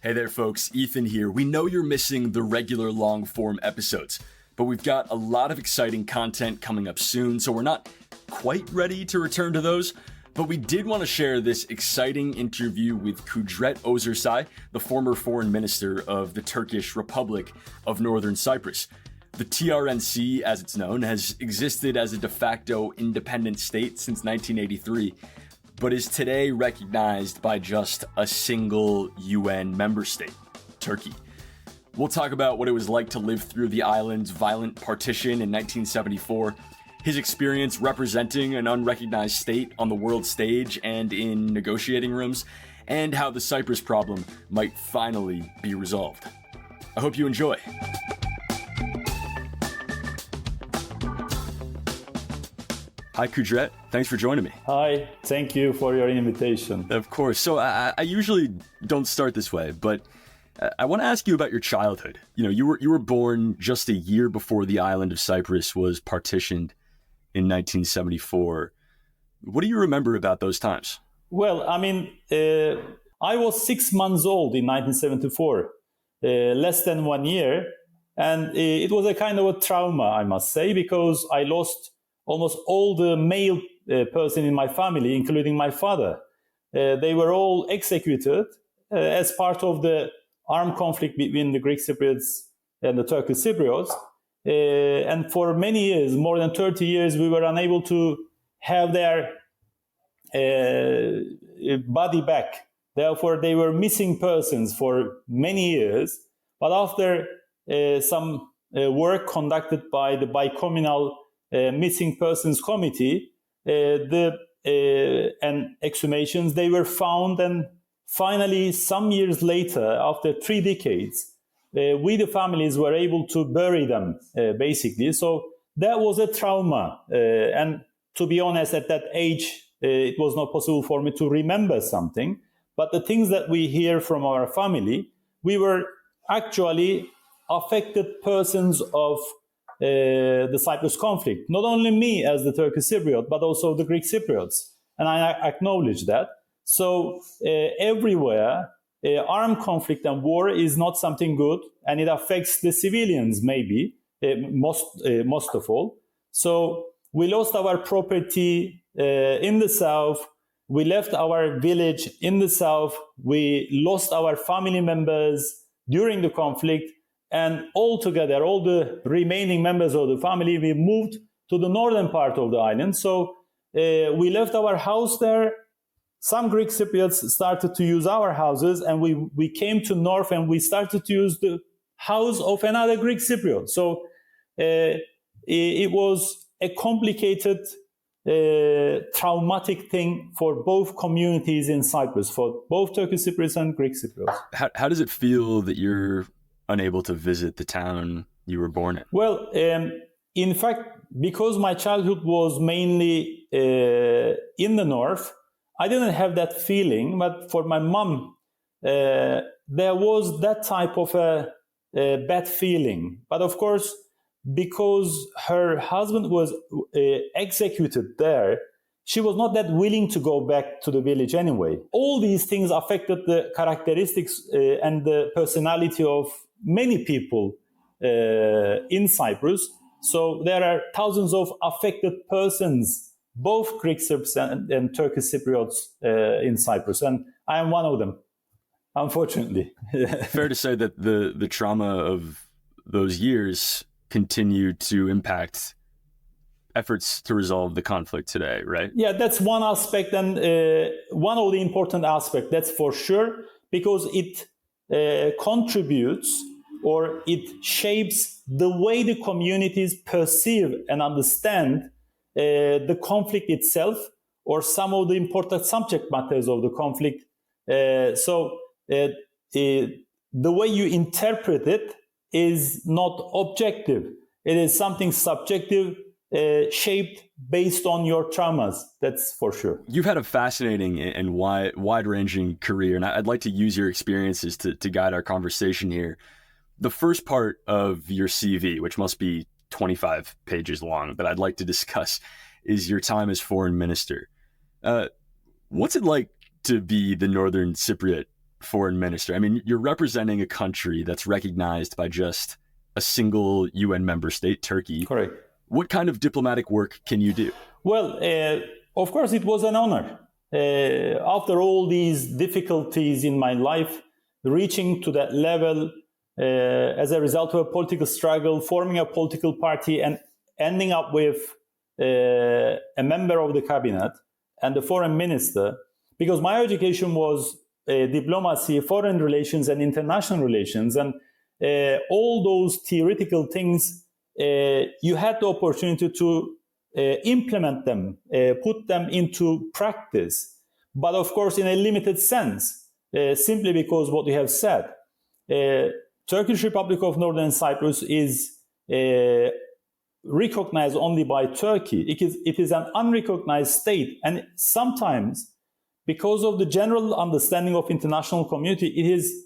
Hey there, folks. Ethan here. We know you're missing the regular long-form episodes, but we've got a lot of exciting content coming up soon, so we're not quite ready to return to those. But we did want to share this exciting interview with Kudret Özersay, the former foreign minister of the Turkish Republic of Northern Cyprus. The TRNC, as it's known, has existed as a de facto independent state since 1983, but is today recognized by just a single UN member state, Turkey. We'll talk about what it was like to live through the island's violent partition in 1974, his experience representing an unrecognized state on the world stage and in negotiating rooms, and how the Cyprus problem might finally be resolved. I hope you enjoy. Hi, Kudret. Thanks for joining me. Hi, thank you for your invitation. Of course. So I usually don't start this way, but I want to ask you about your childhood. You were born just a year before the island of Cyprus was partitioned in 1974. What do you remember about those times? Well, I was 6 months old in 1974, less than 1 year. And it was a kind of a trauma, I must say, because I lost almost all the male person in my family, including my father. They were all executed as part of the armed conflict between the Greek Cypriots and the Turkish Cypriots. And for many years, more than 30 years, we were unable to have their body back. Therefore, they were missing persons for many years. But after some work conducted by the Bicommunal Missing Persons Committee, and exhumations, they were found, and finally, some years later, after 3 decades, we, the families, were able to bury them, basically. So that was a trauma. And to be honest, at that age, it was not possible for me to remember something. But the things that we hear from our family, we were actually affected persons of the Cyprus conflict. Not only me as the Turkish Cypriot, but also the Greek Cypriots. And I acknowledge that. So everywhere, armed conflict and war is not something good, and it affects the civilians, maybe, most of all. So we lost our property in the south. We left our village in the south. We lost our family members during the conflict. And altogether, all the remaining members of the family, we moved to the northern part of the island. So we left our house there. Some Greek Cypriots started to use our houses, and we came to north and we started to use the house of another Greek Cypriot. So it was a complicated, traumatic thing for both communities in Cyprus, for both Turkish Cypriots and Greek Cypriots. How does it feel that you're unable to visit the town you were born in? Well, in fact, because my childhood was mainly in the north, I didn't have that feeling. But for my mom, there was that type of a bad feeling. But of course, because her husband was executed there, she was not that willing to go back to the village anyway. All these things affected the characteristics and the personality of many people in Cyprus. So there are thousands of affected persons, both Greek Cypriots and Turkish Cypriots in Cyprus. And I am one of them, unfortunately. Fair to say that the trauma of those years continued to impact efforts to resolve the conflict today, right? Yeah, that's one aspect, and one of the important aspects, that's for sure, because it contributes or it shapes the way the communities perceive and understand the conflict itself, or some of the important subject matters of the conflict. So the way you interpret it is not objective. It is something subjective, shaped based on your traumas. That's for sure. You've had a fascinating and wide-ranging career, and I'd like to use your experiences to guide our conversation here. The first part of your CV, which must be 25 pages long, that I'd like to discuss, is your time as foreign minister. What's it like to be the Northern Cypriot foreign minister. I mean, you're representing a country that's recognized by just a single UN member state, Turkey. Correct. What kind of diplomatic work can you do? Well, of course, it was an honor. After all these difficulties in my life, reaching to that level as a result of a political struggle, forming a political party, and ending up with a member of the cabinet and the foreign minister, because my education was diplomacy, foreign relations, and international relations, and all those theoretical things, you had the opportunity to implement them, put them into practice, but of course in a limited sense, simply because what you have said. Turkish Republic of Northern Cyprus is recognized only by Turkey. It is an unrecognized state, and sometimes, because of the general understanding of international community, it is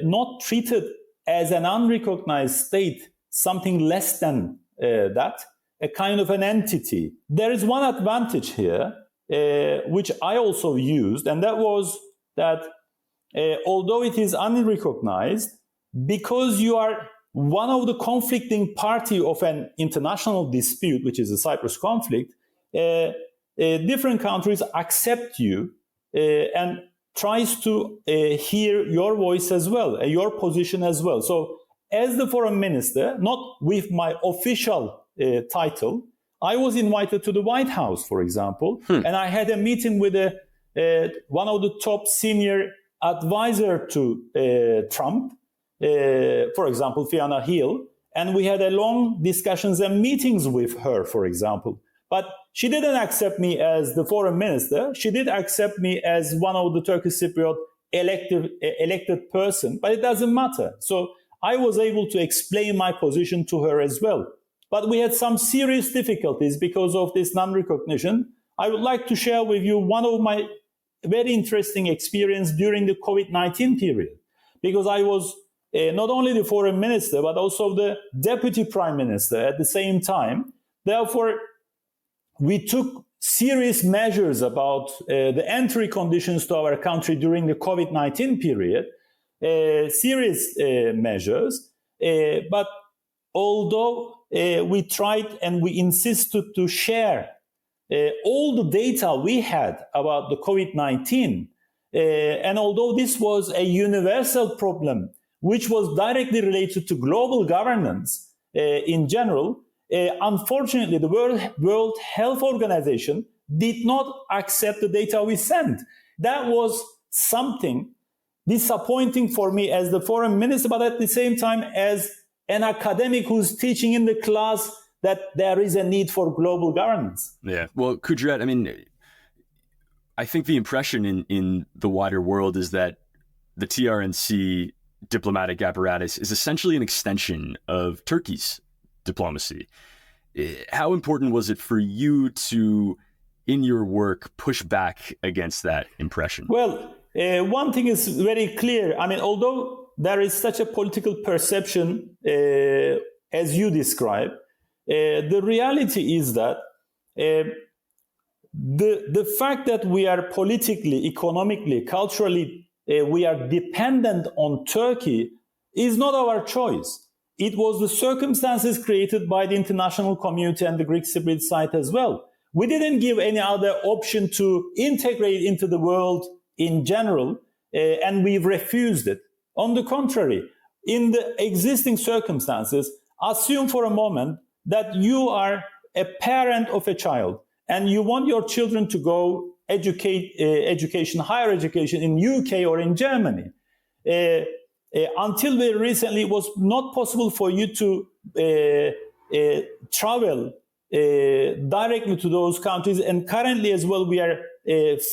not treated as an unrecognized state, something less than that, a kind of an entity. There is one advantage here, which I also used, and that was that although it is unrecognized, because you are one of the conflicting party of an international dispute, which is the Cyprus conflict, different countries accept you and tries to hear your voice as well, your position as well. So as the foreign minister, not with my official title, I was invited to the White House, for example, and I had a meeting with one of the top senior advisor to Trump, for example, Fiona Hill, and we had a long discussions and meetings with her, for example. But she didn't accept me as the foreign minister. She did accept me as one of the Turkish Cypriot elected person, but it doesn't matter. So I was able to explain my position to her as well. But we had some serious difficulties because of this non-recognition. I would like to share with you one of my very interesting experience during the COVID-19 period, because I was not only the foreign minister, but also the deputy prime minister at the same time. Therefore, we took serious measures about the entry conditions to our country during the COVID-19 period, serious measures. But although we tried and we insisted to share all the data we had about the COVID-19, and although this was a universal problem, which was directly related to global governance in general, unfortunately, the World Health Organization did not accept the data we sent. That was something disappointing for me as the foreign minister, but at the same time as an academic who's teaching in the class that there is a need for global governance. Yeah. Well, Kudret, I mean, I think the impression in the wider world is that the TRNC diplomatic apparatus is essentially an extension of Turkey's diplomacy. How important was it for you to, in your work, push back against that impression? Well, one thing is very clear. I mean, although there is such a political perception as you describe, the reality is that the fact that we are politically, economically, culturally, we are dependent on Turkey is not our choice. It was the circumstances created by the international community and the Greek Cypriot side as well. We didn't give any other option to integrate into the world in general, and we refused it. On the contrary, in the existing circumstances, assume for a moment that you are a parent of a child and you want your children to go education, higher education in UK or in Germany. Until very recently, it was not possible for you to travel directly to those countries. And currently as well, we are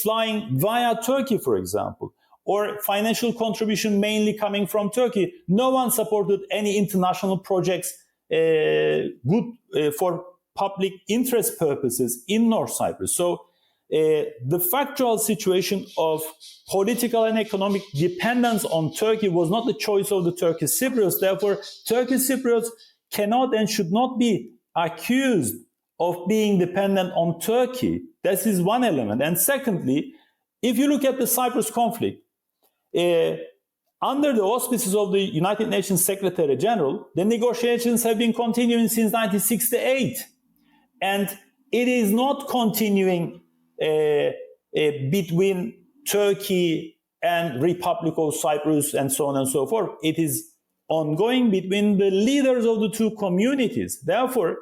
flying via Turkey, for example, or financial contribution mainly coming from Turkey. No one supported any international projects good for public interest purposes in North Cyprus. So the factual situation of political and economic dependence on Turkey was not the choice of the Turkish Cypriots. Therefore, Turkish Cypriots cannot and should not be accused of being dependent on Turkey. This is one element. And secondly, if you look at the Cyprus conflict, under the auspices of the United Nations Secretary General, the negotiations have been continuing since 1968. And it is not continuing between Turkey and Republic of Cyprus and so on and so forth. It is ongoing between the leaders of the two communities. Therefore,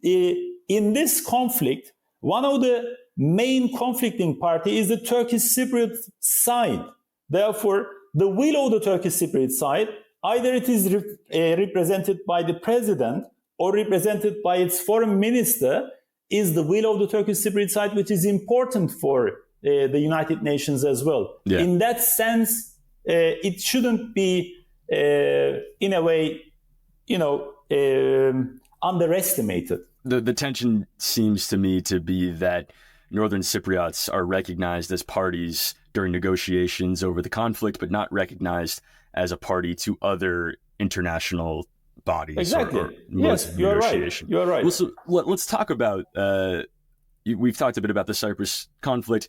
in this conflict, one of the main conflicting party is the Turkish Cypriot side. Therefore, the will of the Turkish Cypriot side, either it is represented by the president or represented by its foreign minister, is the will of the Turkish Cypriot side, which is important for the United Nations as well. Yeah. In that sense, it shouldn't be, in a way, underestimated. The tension seems to me to be that Northern Cypriots are recognized as parties during negotiations over the conflict, but not recognized as a party to other international bodies. Exactly. Or yes, you're right. You're right. Well, so let's talk about, we've talked a bit about the Cyprus conflict.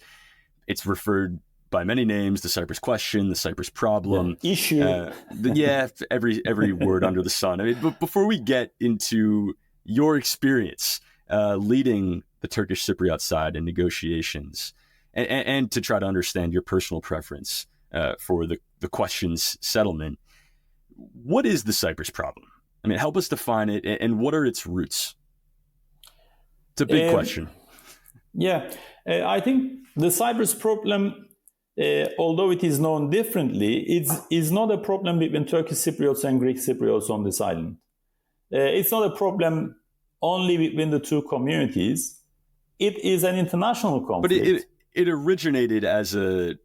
It's referred by many names: the Cyprus Question, the Cyprus Problem, issue. Every word under the sun. I mean, but before we get into your experience leading the Turkish Cypriot side in negotiations, and to try to understand your personal preference for the question's settlement, what is the Cyprus problem? I mean, help us define it, and what are its roots? It's a big question. Yeah, I think the Cyprus problem, although it is known differently, is not a problem between Turkish Cypriots and Greek Cypriots on this island. It's not a problem only between the two communities. It is an international conflict. But it originated as a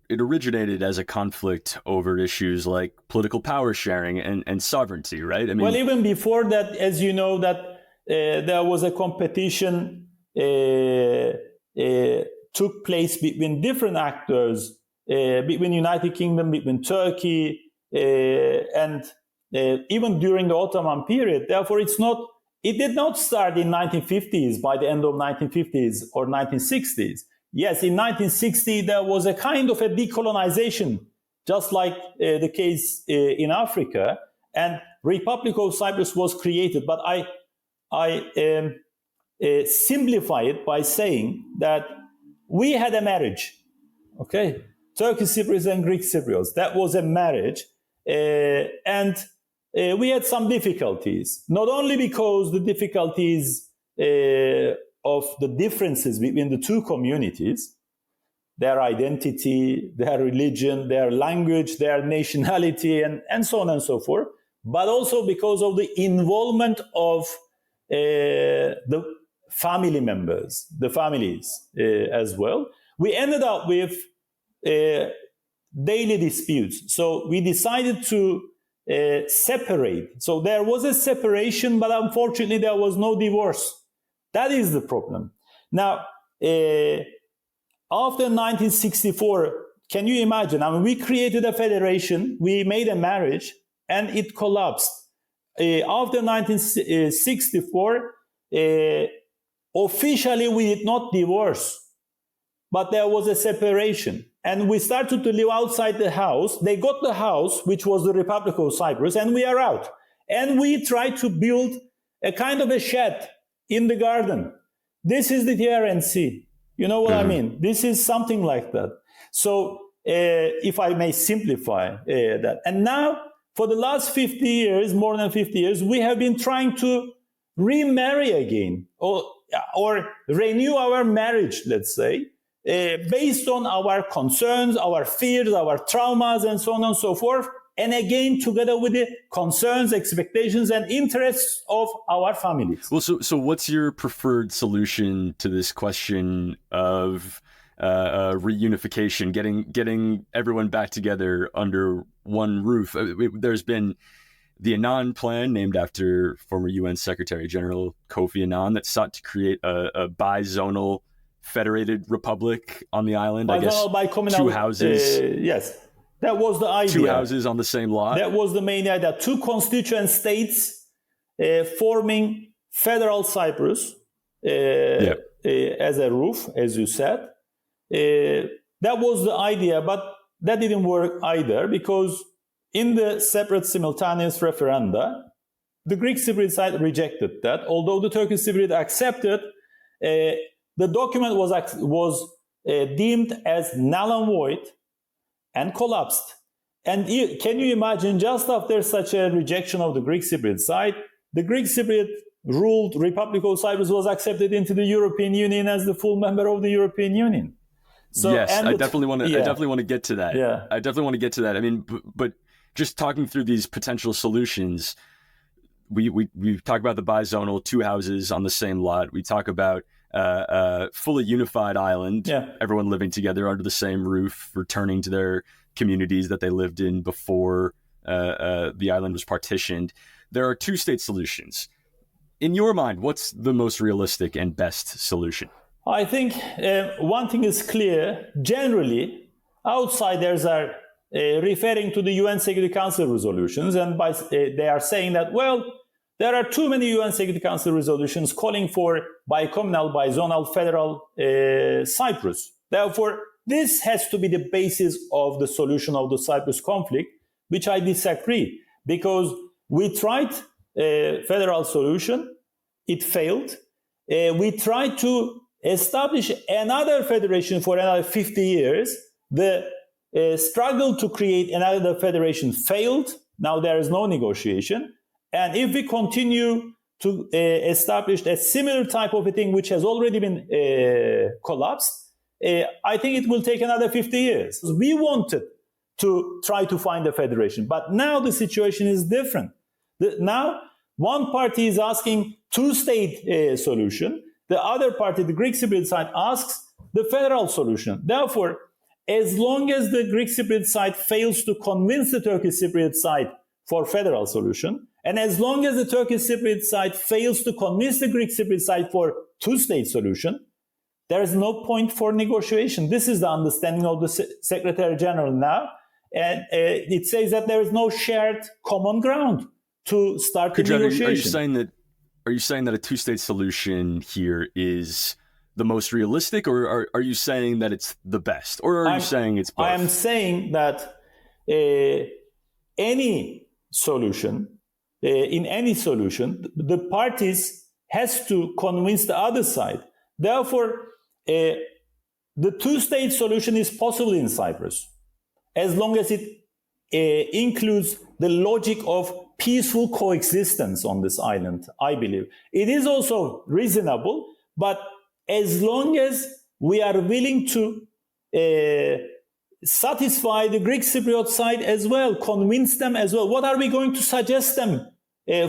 conflict over issues like political power sharing and sovereignty, right? I mean, well, even before that, as you know, that there was a competition took place between different actors, between United Kingdom, between Turkey, and even during the Ottoman period. Therefore, it did not start in 1950s, by the end of 1950s or 1960s. Yes, in 1960, there was a kind of a decolonization, just like the case in Africa, and Republic of Cyprus was created. But I simplify it by saying that we had a marriage, okay? Turkish Cypriots and Greek Cypriots. That was a marriage, and we had some difficulties, not only because the difficulties of the differences between the two communities, their identity, their religion, their language, their nationality, and so on and so forth, but also because of the involvement of the family members, the families as well. We ended up with daily disputes. So we decided to separate. So there was a separation, but unfortunately there was no divorce. That is the problem. Now, after 1964, can you imagine? I mean, we created a federation, we made a marriage, and it collapsed. After 1964, officially we did not divorce, but there was a separation. And we started to live outside the house. They got the house, which was the Republic of Cyprus, and we are out. And we tried to build a kind of a shed in the garden. This is the TRNC. You know what I mean? This is something like that. So if I may simplify that. And now, for the last 50 years, more than 50 years, we have been trying to remarry again or renew our marriage, let's say, based on our concerns, our fears, our traumas, and so on and so forth. And again, together with the concerns, expectations, and interests of our families. Well, so what's your preferred solution to this question of reunification, getting everyone back together under one roof? There's been the Annan Plan, named after former UN Secretary General Kofi Annan, that sought to create a bizonal federated republic on the island. I guess two houses. Yes. That was the idea. Two houses on the same lot. That was the main idea. Two constituent states forming federal Cyprus as a roof, as you said. That was the idea. But that didn't work either, because in the separate simultaneous referenda, the Greek Cypriot side rejected that. Although the Turkish Cypriot accepted, the document was deemed as null and void and collapsed. And can you imagine, just after such a rejection of the Greek Cypriot side, the Greek Cypriot ruled Republic of Cyprus was accepted into the European Union as the full member of the European Union. So, yes, I definitely want to get to that. Yeah. I definitely want to get to that. I mean, but just talking through these potential solutions, we talk about the bizonal, 2 houses on the same lot. We talk about fully unified island, everyone living together under the same roof, returning to their communities that they lived in before the island was partitioned. There are 2-state solutions. In your mind, what's the most realistic and best solution? I think one thing is clear. Generally, outsiders are referring to the UN Security Council resolutions, and they are saying that, well, there are too many UN Security Council resolutions calling for bicommunal, bizonal, federal Cyprus. Therefore, this has to be the basis of the solution of the Cyprus conflict, which I disagree, because we tried a federal solution, it failed. We tried to establish another federation for another 50 years. The struggle to create another federation failed. Now there is no negotiation. And if we continue to establish a similar type of a thing which has already been collapsed, I think it will take another 50 years. We wanted to try to find a federation, but now the situation is different. Now one party is asking 2-state solution. The other party, the Greek Cypriot side, asks the federal solution. Therefore, as long as the Greek Cypriot side fails to convince the Turkish Cypriot side for federal solution, and as long as the Turkish Cypriot side fails to convince the Greek Cypriot side for 2-state solution, there is no point for negotiation. This is the understanding of the Secretary General now. And it says that there is no shared common ground to start the negotiation. Are you saying that a 2-state solution here is the most realistic, or are you saying that it's the best, or are you saying it's both? I'm saying that any solution, in any solution, the parties has to convince the other side. Therefore, the 2-state solution is possible in Cyprus, as long as it includes the logic of peaceful coexistence on this island, I believe. It is also reasonable, but as long as we are willing to satisfy the Greek Cypriot side as well, convince them as well. What are we going to suggest them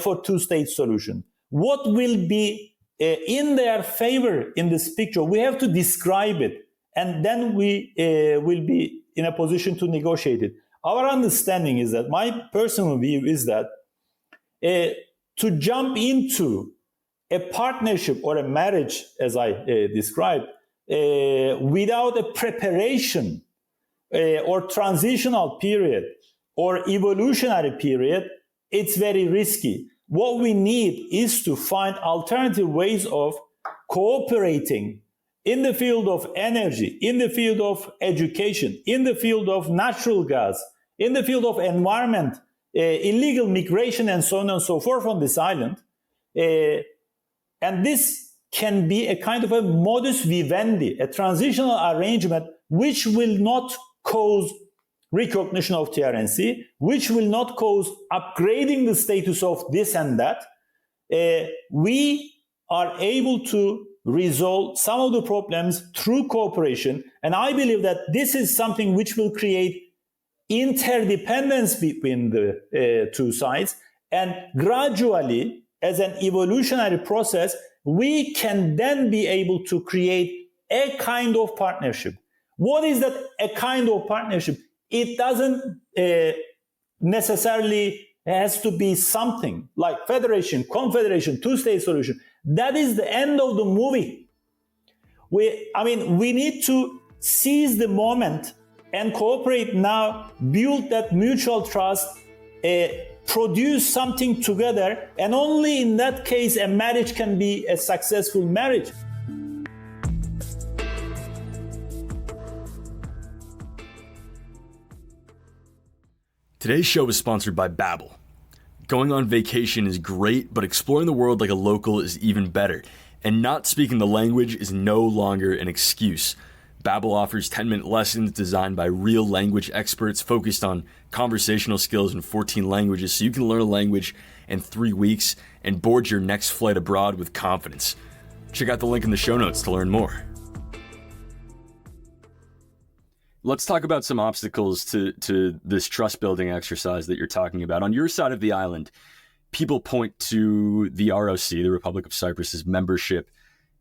for 2-state solution? What will be in their favor in this picture? We have to describe it, and then we will be in a position to negotiate it. Our understanding is that, my personal view is that to jump into a partnership or a marriage, as I described, without a preparation or transitional period or evolutionary period, it's very risky. What we need is to find alternative ways of cooperating in the field of energy, in the field of education, in the field of natural gas, in the field of environment, illegal migration, and so on and so forth on this island. And this can be a kind of a modus vivendi, a transitional arrangement which will not cause recognition of TRNC, which will not cause upgrading the status of this and that. We are able to resolve some of the problems through cooperation, and I believe that this is something which will create interdependence between the two sides, and gradually, as an evolutionary process, we can then be able to create a kind of partnership. What is that a kind of partnership? It doesn't necessarily has to be something like federation, confederation, 2-state solution. That is the end of the movie. We need to seize the moment and cooperate now, build that mutual trust, produce something together, and only in that case a marriage can be a successful marriage. Today's show is sponsored by Babbel. Going on vacation is great, but exploring the world like a local is even better. And not speaking the language is no longer an excuse. Babbel offers 10-minute lessons designed by real language experts focused on conversational skills in 14 languages, so you can learn a language in 3 weeks and board your next flight abroad with confidence. Check out the link in the show notes to learn more. Let's talk about some obstacles to this trust-building exercise that you're talking about. On your side of the island, people point to the ROC, the Republic of Cyprus's membership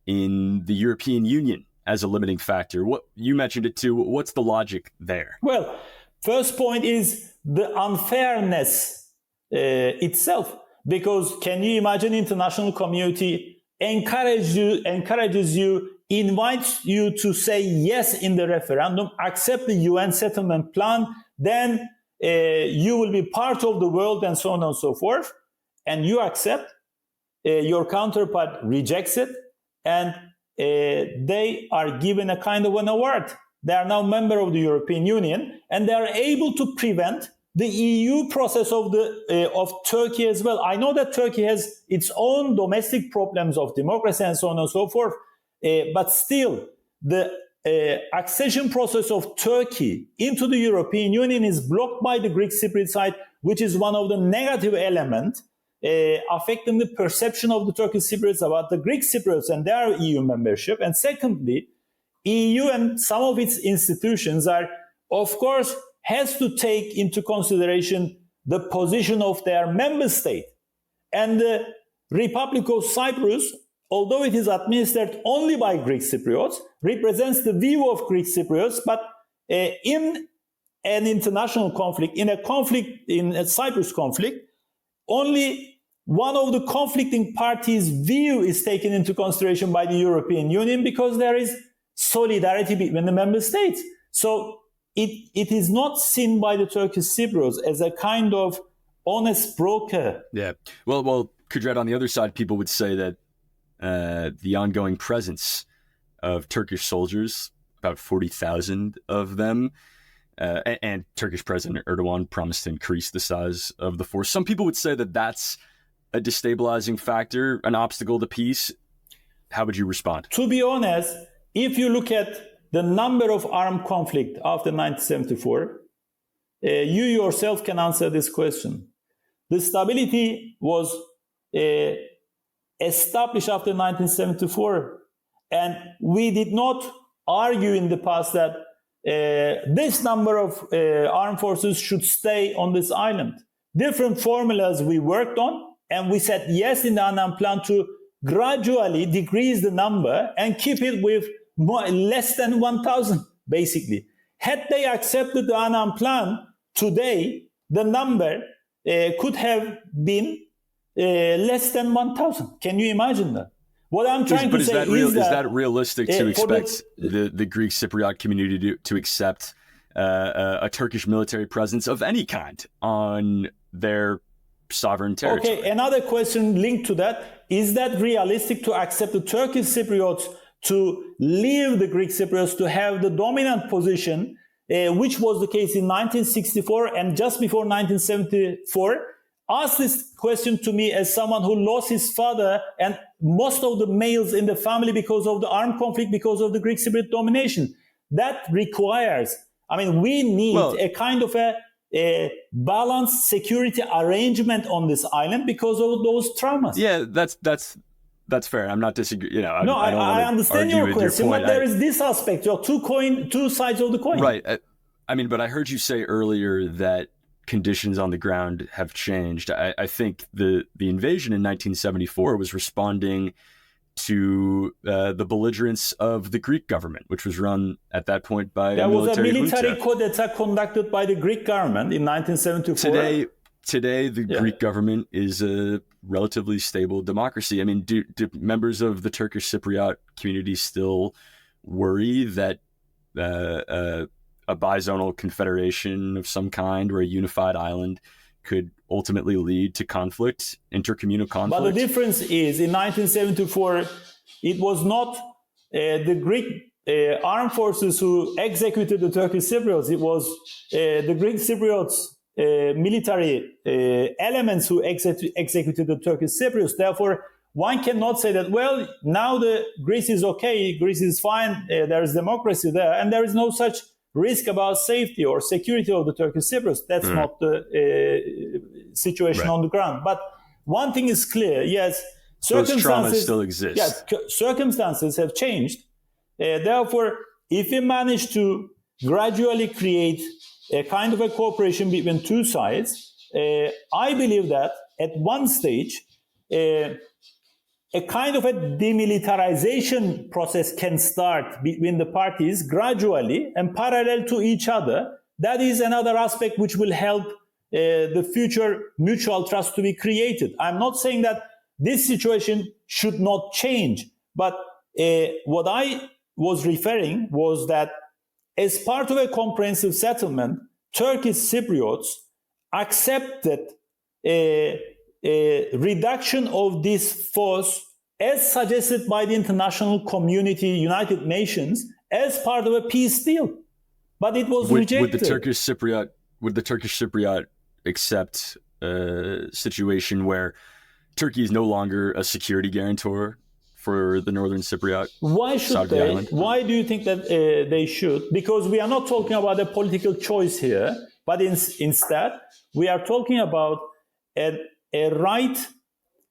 in the European Union as a limiting factor. What you mentioned it too. What's the logic there? Well, first point is the unfairness itself. Because can you imagine international community encourages you, invites you to say yes in the referendum, accept the UN settlement plan, then you will be part of the world and so on and so forth. And you accept, your counterpart rejects it, and they are given a kind of an award. They are now member of the European Union, and they are able to prevent the EU process of Turkey as well. I know that Turkey has its own domestic problems of democracy and so on and so forth, but still, the accession process of Turkey into the European Union is blocked by the Greek Cypriot side, which is one of the negative elements affecting the perception of the Turkish Cypriots about the Greek Cypriots and their EU membership. And secondly, EU and some of its institutions are, of course, has to take into consideration the position of their member state. And the Republic of Cyprus, although it is administered only by Greek Cypriots, represents the view of Greek Cypriots, but in an international conflict, in a Cyprus conflict, only one of the conflicting parties' view is taken into consideration by the European Union because there is solidarity between the member states. So it is not seen by the Turkish Cypriots as a kind of honest broker. Yeah. Well, Kudret, on the other side, people would say that the ongoing presence of Turkish soldiers, about 40,000 of them, and Turkish President Erdogan promised to increase the size of the force. Some people would say that that's a destabilizing factor, an obstacle to peace. How would you respond? To be honest, if you look at the number of armed conflict after 1974, you yourself can answer this question. The stability was established after 1974, and we did not argue in the past that this number of armed forces should stay on this island. Different formulas we worked on, and we said yes in the Annan plan to gradually decrease the number and keep it with less than 1,000, basically. Had they accepted the Annan plan today, the number could have been less than 1,000. Can you imagine that? What I'm trying to say is that realistic to expect the Greek Cypriot community to accept a Turkish military presence of any kind on their sovereign territory? Okay, another question linked to that. Is that realistic to accept the Turkish Cypriots to leave the Greek Cypriots to have the dominant position, which was the case in 1964 and just before 1974? Ask this question to me as someone who lost his father and most of the males in the family because of the armed conflict, because of the Greek Cypriot domination. That requires, we need a kind of a balanced security arrangement on this island because of those traumas. Yeah, that's fair. I'm not disagreeing. I understand your question, but there is this aspect. Two sides of the coin. Right. But I heard you say earlier that conditions on the ground have changed. I think the invasion in 1974 was responding to the belligerence of the Greek government, which was run at that point by a military junta. There was a military coup d'etat conducted by the Greek government in 1974. Today, the Greek government is a relatively stable democracy. Do members of the Turkish Cypriot community still worry that a bizonal confederation of some kind or a unified island could ultimately lead to conflict, intercommunal conflict? But the difference is, in 1974, it was not the Greek armed forces who executed the Turkish Cypriots. It was the Greek Cypriots military elements who executed the Turkish Cypriots. Therefore, one cannot say that, well, now Greece is okay, Greece is fine, there is democracy there, and there is no such risk about safety or security of the Turkish Cypriots. That's not the situation on the ground. But one thing is clear, yes, those traumas still exist. Yes, circumstances have changed. Therefore, if we manage to gradually create a kind of a cooperation between two sides, I believe that at one stage, a kind of a demilitarization process can start between the parties gradually and parallel to each other. That is another aspect which will help the future mutual trust to be created. I'm not saying that this situation should not change, but what I was referring was that as part of a comprehensive settlement, Turkish Cypriots accepted a reduction of this force as suggested by the international community, United Nations, as part of a peace deal. But it was rejected. Would the Turkish Cypriot accept a situation where Turkey is no longer a security guarantor for the Northern Cypriot? Why should they? Why do you think that they should? Because we are not talking about a political choice here, but instead we are talking about a right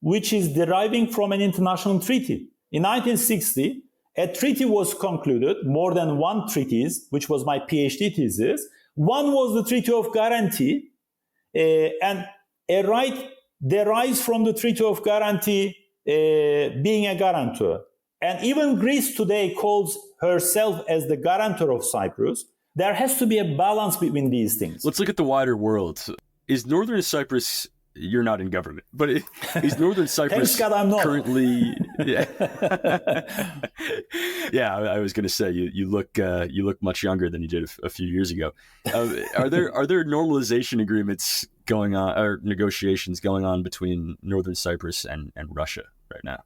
which is deriving from an international treaty. In 1960, a treaty was concluded, more than one treaties, which was my PhD thesis. One was the Treaty of Guarantee, and a right derives from the Treaty of Guarantee being a guarantor. And even Greece today calls herself as the guarantor of Cyprus. There has to be a balance between these things. Let's look at the wider world. Is Northern Cyprus... You're not in government, but is Northern Cyprus currently? Yeah, yeah. I was going to say you look much younger than you did a few years ago. Are there normalization agreements going on or negotiations going on between Northern Cyprus and Russia right now?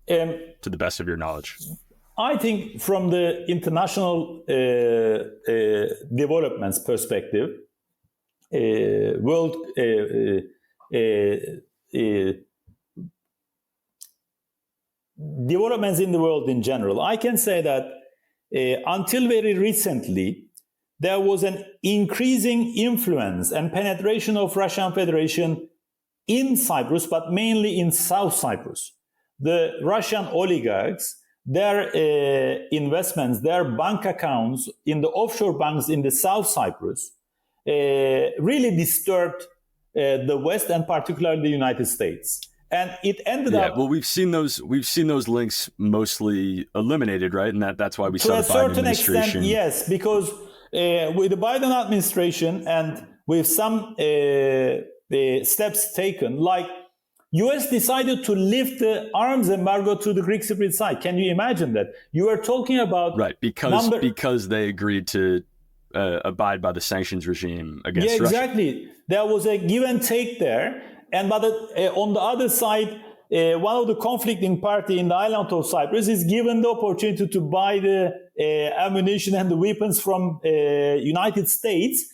To the best of your knowledge, I think from the international developments perspective, world. Developments in the world in general, I can say that until very recently, there was an increasing influence and penetration of Russian Federation in Cyprus, but mainly in South Cyprus. The Russian oligarchs, their investments, their bank accounts in the offshore banks in the South Cyprus really disturbed the West and particularly the United States, and it ended up. Well, we've seen those links mostly eliminated, right? And that's why we saw the Biden administration. To a certain extent, yes, because with the Biden administration and with some steps taken, like U.S. decided to lift the arms embargo to the Greek Cypriot side. Can you imagine that? You are talking about because they agreed to abide by the sanctions regime against Russia. Exactly. There was a give and take there. And but on the other side, one of the conflicting party in the island of Cyprus is given the opportunity to buy the ammunition and the weapons from United States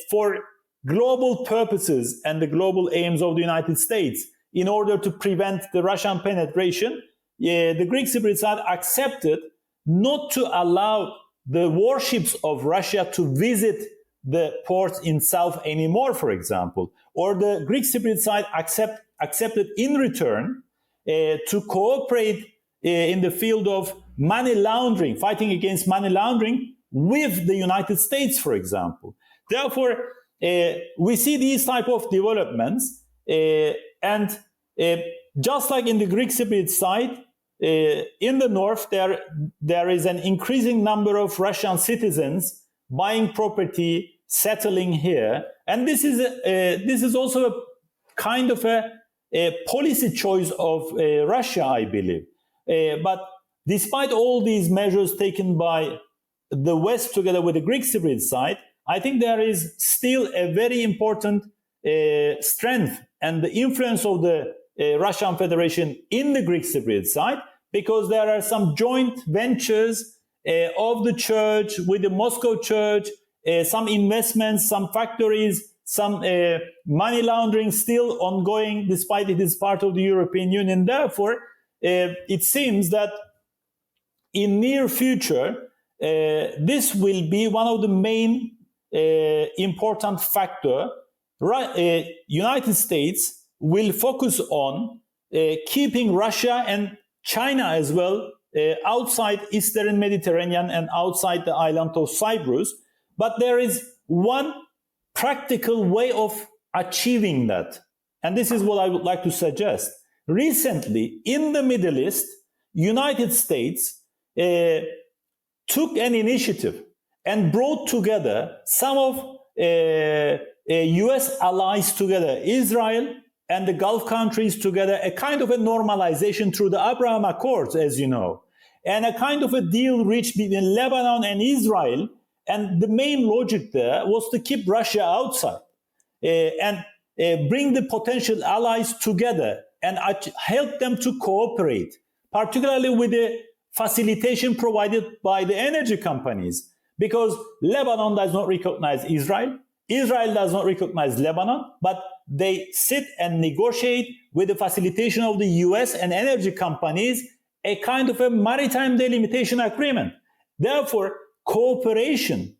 for global purposes and the global aims of the United States. In order to prevent the Russian penetration, the Greek Cypriot side accepted not to allow the warships of Russia to visit the ports in South anymore, for example, or the Greek Cypriot side accepted in return to cooperate in the field of money laundering, fighting against money laundering with the United States, for example. Therefore, we see these type of developments, and just like in the Greek Cypriot side, in the north, there is an increasing number of Russian citizens buying property, settling here, and this is also a kind of a policy choice of Russia, I believe. But despite all these measures taken by the West together with the Greek Cypriot side, I think there is still a very important strength and the influence of the Russian Federation in the Greek Cypriot side, because there are some joint ventures of the church with the Moscow church, some investments, some factories, some money laundering still ongoing, despite it is part of the European Union. Therefore, it seems that in near future, this will be one of the main important factor. United States will focus on keeping Russia and China as well outside Eastern Mediterranean and outside the island of Cyprus. But there is one practical way of achieving that. And this is what I would like to suggest. Recently, in the Middle East, United States took an initiative and brought together some of US allies together, Israel and the Gulf countries together, a kind of a normalization through the Abraham Accords, as you know, and a kind of a deal reached between Lebanon and Israel. And the main logic there was to keep Russia outside and bring the potential allies together and help them to cooperate, particularly with the facilitation provided by the energy companies, because Lebanon does not recognize Israel. Israel does not recognize Lebanon, but they sit and negotiate with the facilitation of the US and energy companies a kind of a maritime delimitation agreement. Therefore, cooperation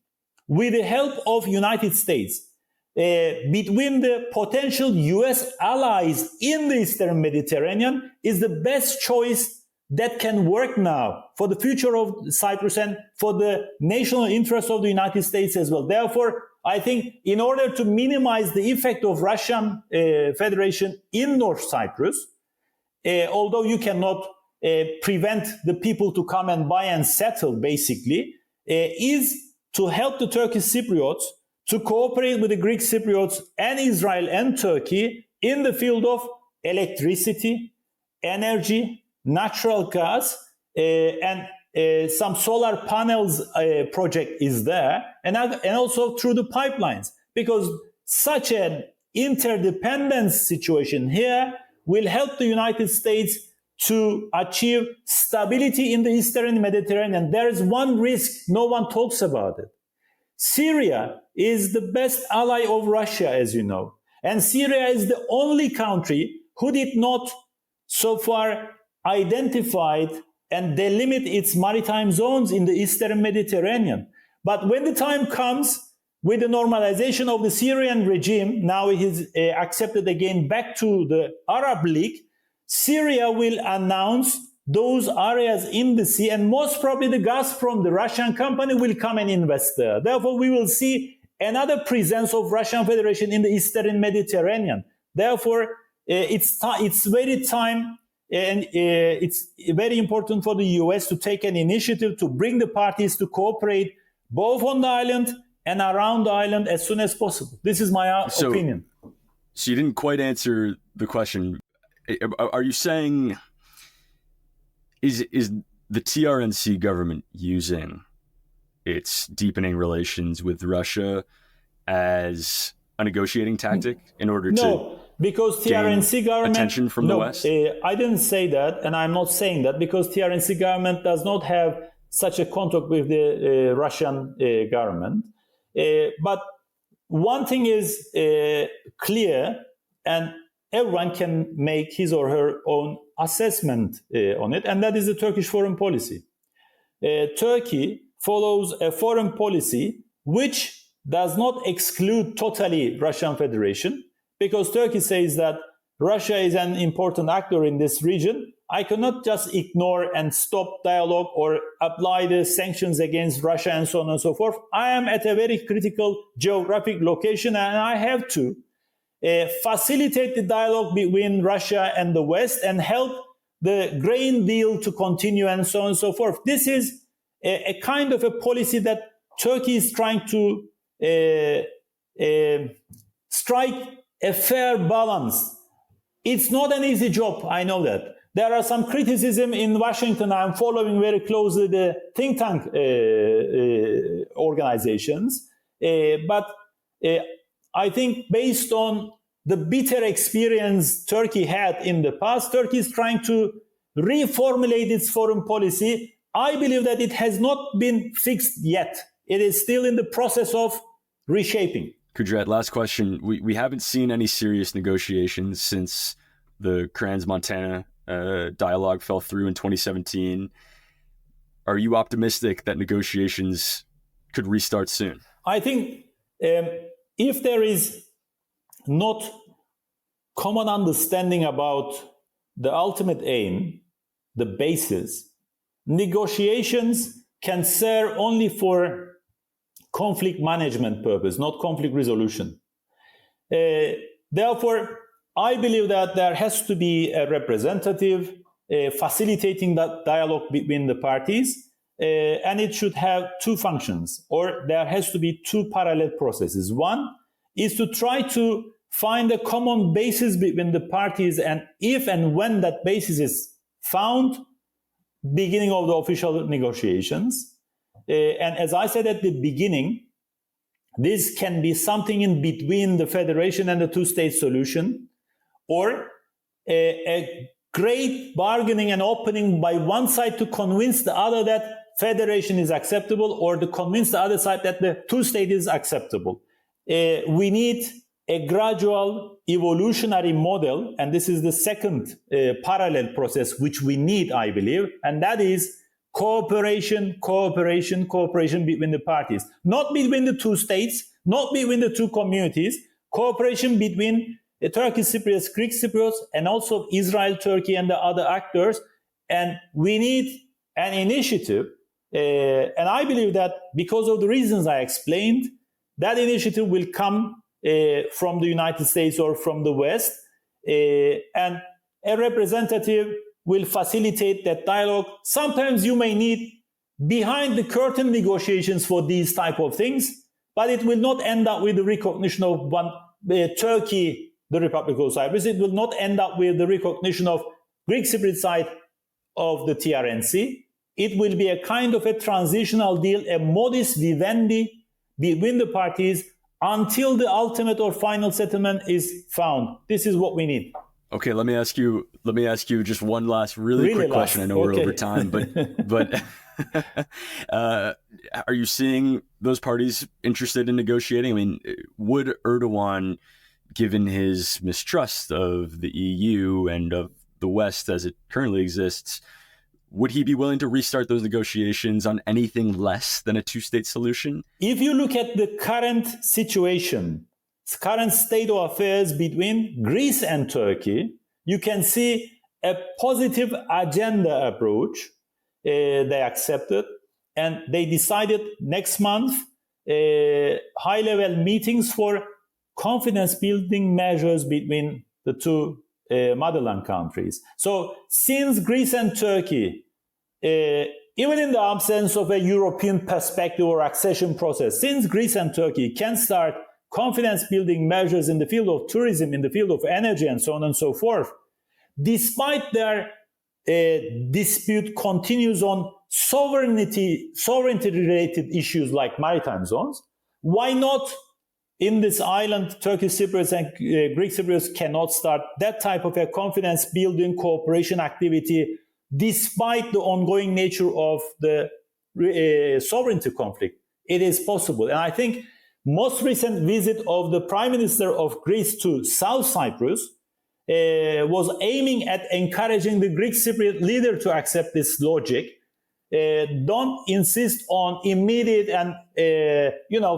with the help of United States between the potential US allies in the Eastern Mediterranean is the best choice that can work now for the future of Cyprus and for the national interest of the United States as well. Therefore, I think in order to minimize the effect of Russian Federation in North Cyprus, although you cannot prevent the people to come and buy and settle, basically, is to help the Turkish Cypriots to cooperate with the Greek Cypriots and Israel and Turkey in the field of electricity, energy, natural gas, and some solar panels project is there, and also through the pipelines, because such an interdependence situation here will help the United States to achieve stability in the Eastern Mediterranean. There is one risk, no one talks about it. Syria is the best ally of Russia, as you know, and Syria is the only country who did not so far identified and delimit its maritime zones in the Eastern Mediterranean. But when the time comes, with the normalization of the Syrian regime, now it is accepted again back to the Arab League, Syria will announce those areas in the sea, and most probably the Gazprom, the Russian company, will come and invest there. Therefore, we will see another presence of Russian Federation in the Eastern Mediterranean. Therefore, it's very time and it's very important for the US to take an initiative to bring the parties to cooperate both on the island and around the island as soon as possible. This is my opinion. So you didn't quite answer the question. Are you saying is the TRNC government using its deepening relations with Russia as a negotiating tactic in order to because TRNC government attention from the West? I didn't say that, and I'm not saying that, because TRNC government does not have such a contact with the Russian government. But one thing is clear, and everyone can make his or her own assessment on it, and that is the Turkish foreign policy. Turkey follows a foreign policy which does not exclude totally Russian Federation, because Turkey says that Russia is an important actor in this region. I cannot just ignore and stop dialogue or apply the sanctions against Russia and so on and so forth. I am at a very critical geographic location, and I have to facilitate the dialogue between Russia and the West and help the grain deal to continue and so on and so forth. This is a kind of a policy that Turkey is trying to strike a fair balance. It's not an easy job, I know that. There are some criticism in Washington. I'm following very closely the think tank organizations. But I think based on the bitter experience Turkey had in the past, Turkey is trying to reformulate its foreign policy. I believe that it has not been fixed yet. It is still in the process of reshaping. Kudret, last question. We haven't seen any serious negotiations since the Crans-Montana dialogue fell through in 2017. Are you optimistic that negotiations could restart soon? I think if there is not common understanding about the ultimate aim, the basis, negotiations can serve only for conflict management purpose, not conflict resolution. Therefore, I believe that there has to be a representative facilitating that dialogue between the parties, and it should have two functions, or there has to be two parallel processes. One is to try to find a common basis between the parties, and if and when that basis is found, beginning of the official negotiations. And as I said at the beginning, this can be something in between the federation and the two-state solution, or a great bargaining and opening by one side to convince the other that federation is acceptable, or to convince the other side that the two-state is acceptable. We need a gradual evolutionary model, and this is the second parallel process which we need, I believe, and that is cooperation between the parties. Not between the two states, not between the two communities, cooperation between the Turkish Cypriots, Greek Cypriots, and also Israel, Turkey, and the other actors. And we need an initiative. And I believe that because of the reasons I explained, that initiative will come from the United States or from the West. And a representative will facilitate that dialogue. Sometimes you may need behind the curtain negotiations for these type of things, but it will not end up with the recognition of one Turkey, the Republic of Cyprus. It will not end up with the recognition of Greek Cypriot side of the TRNC. It will be a kind of a transitional deal, a modus vivendi between the parties until the ultimate or final settlement is found. This is what we need. Okay, let me ask you just one last really quick question. I know we're over time, but are you seeing those parties interested in negotiating? I mean, would Erdogan, given his mistrust of the EU and of the West as it currently exists, would he be willing to restart those negotiations on anything less than a two-state solution? If you look at the current situation, current state of affairs between Greece and Turkey, you can see a positive agenda approach they accepted, and they decided next month high-level meetings for confidence-building measures between the two motherland countries. So since Greece and Turkey, even in the absence of a European perspective or accession process, since Greece and Turkey can start confidence-building measures in the field of tourism, in the field of energy, and so on and so forth, despite their dispute continues on sovereignty-related issues like maritime zones, why not in this island, Turkish Cypriots and Greek Cypriots cannot start that type of a confidence-building cooperation activity despite the ongoing nature of the sovereignty conflict? It is possible. And I think most recent visit of the Prime Minister of Greece to South Cyprus was aiming at encouraging the Greek Cypriot leader to accept this logic. Don't insist on immediate and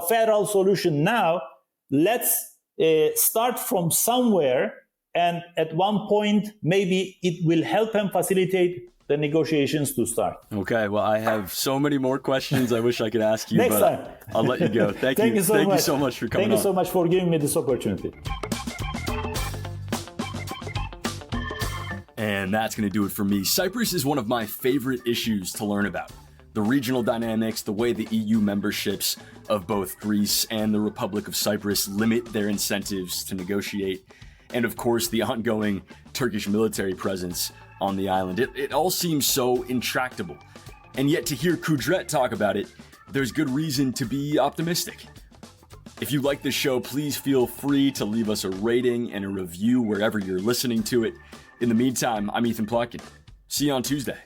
federal solution now. Let's start from somewhere, and at one point maybe it will help and facilitate the negotiations to start. Okay, well, I have so many more questions I wish I could ask you, Next time. I'll let you go. Thank you so much for coming on. Thank you so much for giving me this opportunity. And that's going to do it for me. Cyprus is one of my favorite issues to learn about. The regional dynamics, the way the EU memberships of both Greece and the Republic of Cyprus limit their incentives to negotiate, and of course the ongoing Turkish military presence on the island. It all seems so intractable. And yet to hear Kudret talk about it, there's good reason to be optimistic. If you like this show, please feel free to leave us a rating and a review wherever you're listening to it. In the meantime, I'm Ethan Plotkin. See you on Tuesday.